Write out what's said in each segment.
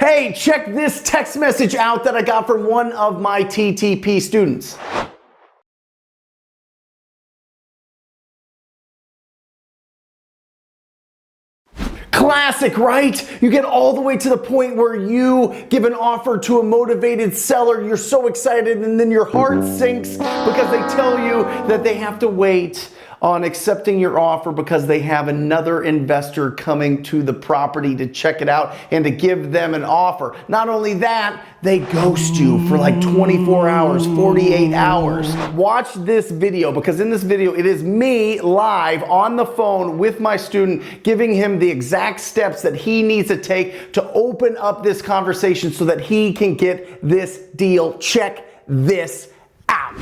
Hey, check this text message out that I got from one of my TTP students. Classic, right? You get all the way to the point where you give an offer to a motivated seller, you're so excited, and then your heart sinks because they tell you that they have to wait on accepting your offer because they have another investor coming to the property to check it out and to give them an offer. Not only that, they ghost you for like 24 hours, 48 hours. Watch this video, because in this video, it is me live on the phone with my student, giving him the exact steps that he needs to take to open up this conversation so that he can get this deal. Check this out.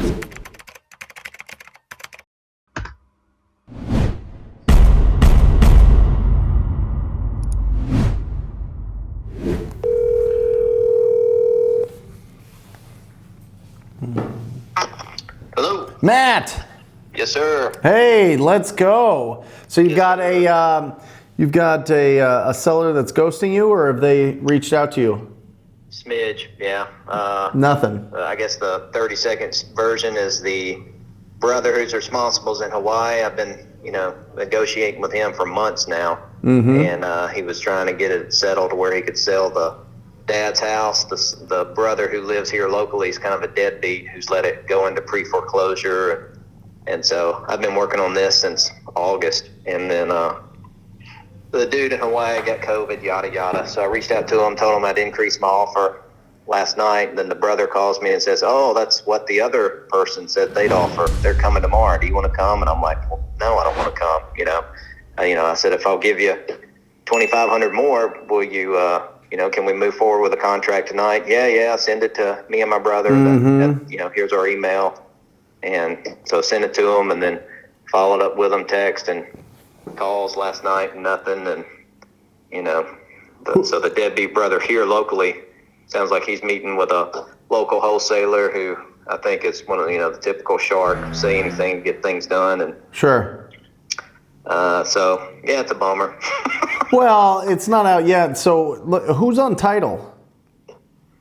Hello. Matt. Yes, sir. Hey, let's go. So you've got a seller that's ghosting you, or have they reached out to you? Smidge, yeah. Nothing. I guess the 30-second version is the brother who's responsible is in Hawaii. I've been, negotiating with him for months now, and he was trying to get it settled to where he could sell the dad's house. The brother who lives here locally is kind of a deadbeat who's let it go into pre-foreclosure, and so I've been working on this since August, and then the dude in Hawaii got COVID, yada yada. So I reached out to him, told him I'd increase my offer last night, and then the brother calls me and says, "Oh, that's what the other person said they'd offer. They're coming tomorrow. Do you want to come?" And I'm like, "Well, no, I don't want to come." I said, "If I'll give you $2,500 more, will you? Can we move forward with a contract tonight?" Yeah. Send it to me and my brother. And, here's our email. And so send it to him, and then followed up with him, text and calls last night, and nothing. And, so the deadbeat brother here locally sounds like he's meeting with a local wholesaler who I think is one of the typical shark, say anything to get things done. And Sure. It's a bummer. Well, it's not out yet. So look, who's on title?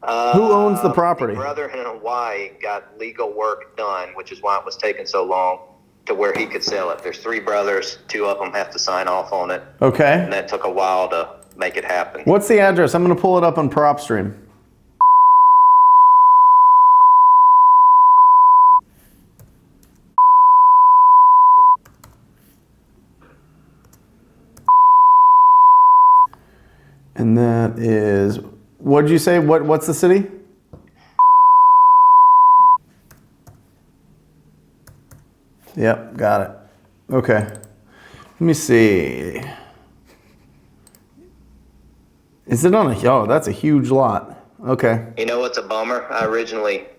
Who owns the property? The brother in Hawaii got legal work done, which is why it was taking so long to where he could sell it. There's 3 brothers, 2 of them have to sign off on it. Okay. And that took a while to make it happen. What's the address? I'm going to pull it up on PropStream. And that is, what did you say? What's the city? Yep, got it. Okay. Let me see. Is it on a, oh, that's a huge lot. Okay. You know what's a bummer?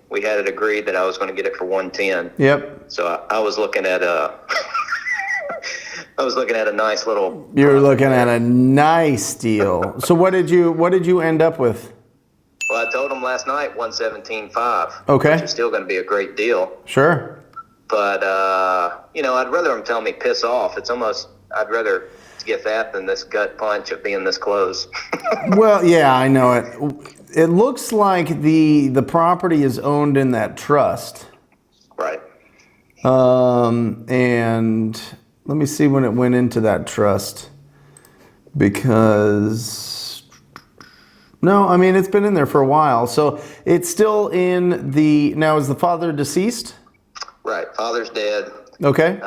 We had it agreed that I was going to get it for $110. Yep. So I was looking at a nice little. You're looking at a nice deal. So what did you end up with? Well, I told him last night $117.5. Okay. Which is still going to be a great deal. Sure. But I'd rather him tell me piss off. I'd rather get that than this gut punch of being this close. Well, yeah, I know it. It looks like the property is owned in that trust. Right. And let me see when it went into that trust, because no, I mean, it's been in there for a while. So it's still in now is the father deceased? Right. Father's dead. Okay.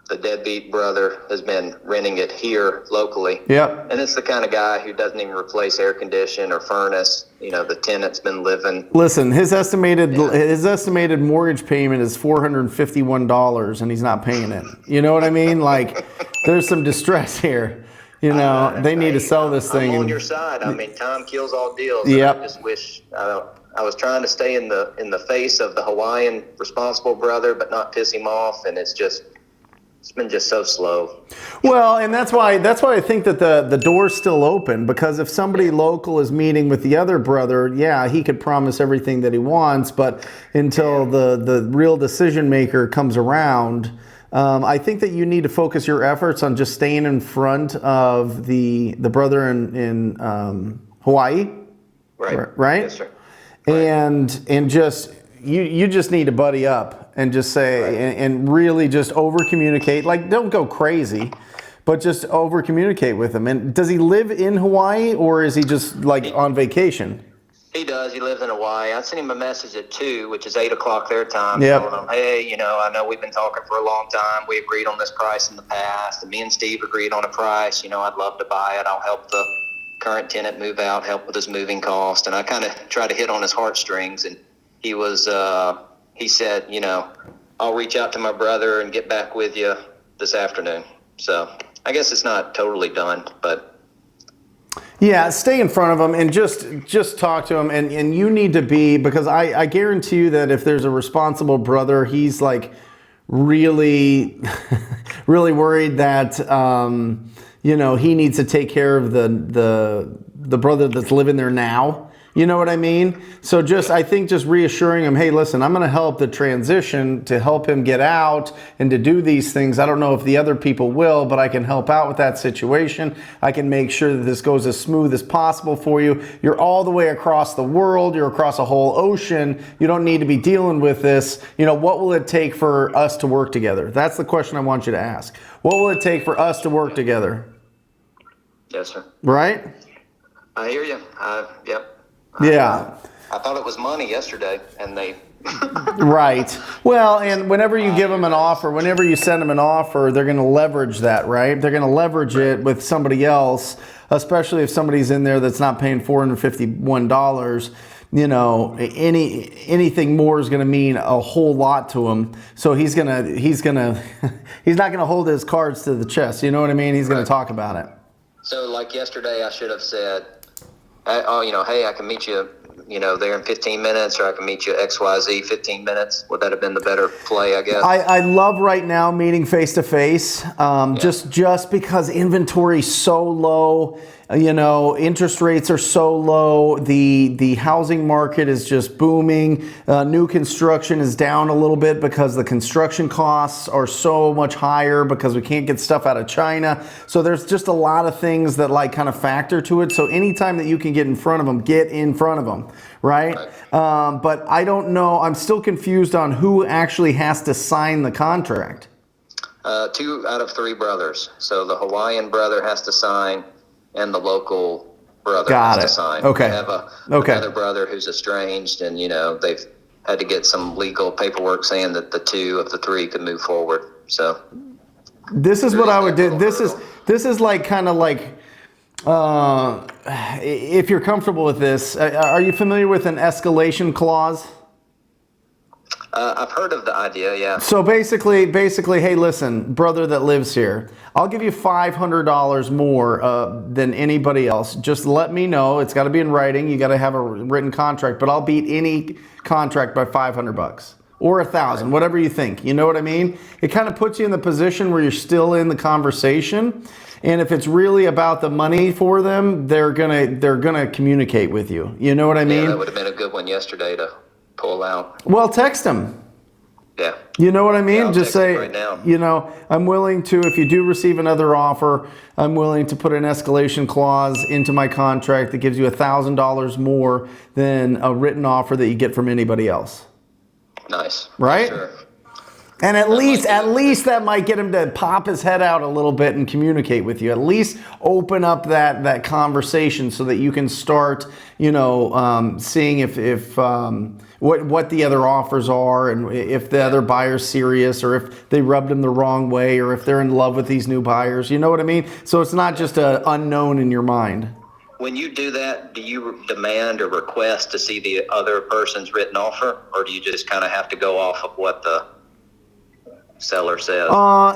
The deadbeat brother has been renting it here locally. Yep. And it's the kind of guy who doesn't even replace air condition or furnace. The tenant's been living. Listen, his estimated mortgage payment is $451, and he's not paying it. You know what I mean? Like, there's some distress here. They need to sell this thing. I'm on your side. I mean, time kills all deals. Yep. I just wish I was trying to stay in the face of the Hawaiian responsible brother, but not piss him off, and it's been just so slow. Well, and that's why I think that the door's still open, because if somebody local is meeting with the other brother, yeah, he could promise everything that he wants, but until the real decision maker comes around, I think that you need to focus your efforts on just staying in front of the brother in Hawaii. Right? Yes, sir. And just you just need to buddy up and just say and really just over communicate. Like, don't go crazy, but just over communicate with him. And does he live in Hawaii, or is he just like on vacation? He does. He lives in Hawaii. I sent him a message at 2, which is 8 o'clock their time, Yep. telling him, hey, I know we've been talking for a long time. We agreed on this price in the past, and me and Steve agreed on a price. I'd love to buy it. I'll help the current tenant move out, help with his moving cost. And I kind of try to hit on his heartstrings. And he said, I'll reach out to my brother and get back with you this afternoon. So I guess it's not totally done, but. Yeah, stay in front of him and just talk to him. And you need to be, because I guarantee you that if there's a responsible brother, he's like really, really worried that, he needs to take care of the brother that's living there now. You know what I mean? So I think just reassuring him, hey, listen, I'm going to help the transition to help him get out and to do these things. I don't know if the other people will, but I can help out with that situation. I can make sure that this goes as smooth as possible for you. You're all the way across the world. You're across a whole ocean. You don't need to be dealing with this. What will it take for us to work together? That's the question I want you to ask. What will it take for us to work together? Yes, sir. Right? I hear you. Yep. Yeah. I thought it was money yesterday, and they... Right. Well, and whenever you give them an offer, whenever you send them an offer, they're going to leverage that, right? They're going to leverage it with somebody else, especially if somebody's in there that's not paying $451. Anything more is going to mean a whole lot to him. So he's not going to hold his cards to the chest. You know what I mean? He's going to talk about it. So like yesterday, I should have said, hey, I can meet you, there in 15 minutes, or I can meet you XYZ 15 minutes. Would that have been the better play, I guess? I love right now meeting face to face, just because inventory is so low. Interest rates are so low. The housing market is just booming. New construction is down a little bit because the construction costs are so much higher because we can't get stuff out of China. So there's just a lot of things that kind of factor to it. So anytime that you can get in front of them, get in front of them, right? But I don't know. I'm still confused on who actually has to sign the contract. 2 out of 3 brothers. So the Hawaiian brother has to sign, and the local brother has to sign. Okay. They have another brother who's estranged, and they've had to get some legal paperwork saying that the 2 of the 3 could move forward. So this is what I would do. This is like kind of like if you're comfortable with this. Are you familiar with an escalation clause? I've heard of the idea, yeah. So basically, hey, listen, brother that lives here, I'll give you $500 more than anybody else. Just let me know. It's got to be in writing. You got to have a written contract, but I'll beat any contract by $500 or $1,000, whatever you think. You know what I mean? It kind of puts you in the position where you're still in the conversation. And if it's really about the money for them, they're gonna communicate with you. You know what I mean? Yeah, that would have been a good one yesterday to pull out. Well, text them. Yeah. You know what I mean? Yeah, just say, right now. I'm willing to, if you do receive another offer, I'm willing to put an escalation clause into my contract that gives you $1,000 more than a written offer that you get from anybody else. Nice. Right? Sure. And at least that might get him to pop his head out a little bit and communicate with you. At least open up that conversation so that you can start, seeing if what the other offers are, and if the other buyer's serious, or if they rubbed him the wrong way, or if they're in love with these new buyers. You know what I mean? So it's not just an unknown in your mind. When you do that, do you demand or request to see the other person's written offer, or do you just kind of have to go off of what the seller says?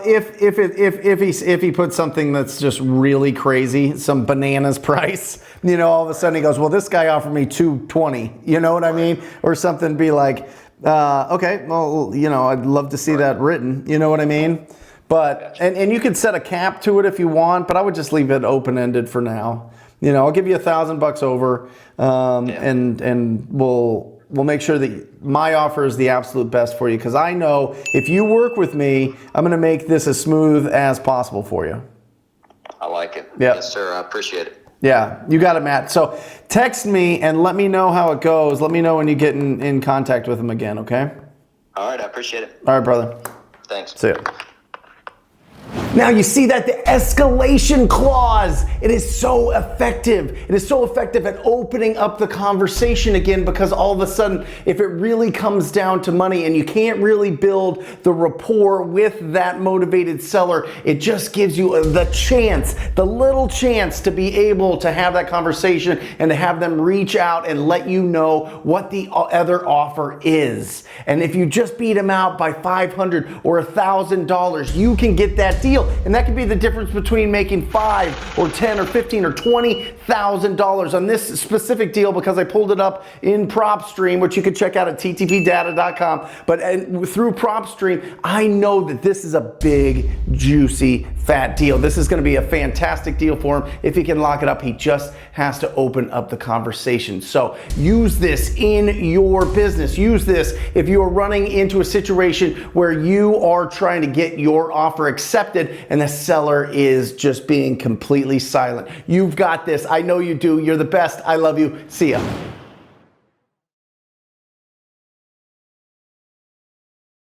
If he puts something that's just really crazy, some bananas price, all of a sudden he goes, well, this guy offered me $220. You know what I mean? Or something, be like, okay, well, I'd love to see that written. You know what I mean? But and you could set a cap to it if you want, but I would just leave it open-ended for now. I'll give you $1,000 over, and we'll make sure that my offer is the absolute best for you, because I know if you work with me, I'm going to make this as smooth as possible for you. I like it. Yep. Yes, sir. I appreciate it. Yeah, you got it, Matt. So text me and let me know how it goes. Let me know when you get in contact with him again, okay? All right, I appreciate it. All right, brother. Thanks. See ya. Now you see that the escalation clause, it is so effective. It is so effective at opening up the conversation again, because all of a sudden, if it really comes down to money and you can't really build the rapport with that motivated seller, it just gives you the chance, the little chance to be able to have that conversation and to have them reach out and let you know what the other offer is. And if you just beat them out by $500 or $1,000, you can get that deal. And that could be the difference between making $5 or $10 or $15 or $20,000 on this specific deal, because I pulled it up in PropStream, which you can check out at ttpdata.com. But through PropStream, I know that this is a big, juicy, fat deal. This is going to be a fantastic deal for him. If he can lock it up, he just has to open up the conversation. So use this in your business. Use this if you're running into a situation where you are trying to get your offer accepted and the seller is just being completely silent. You've got this. I know you do. You're the best. I love you. See ya.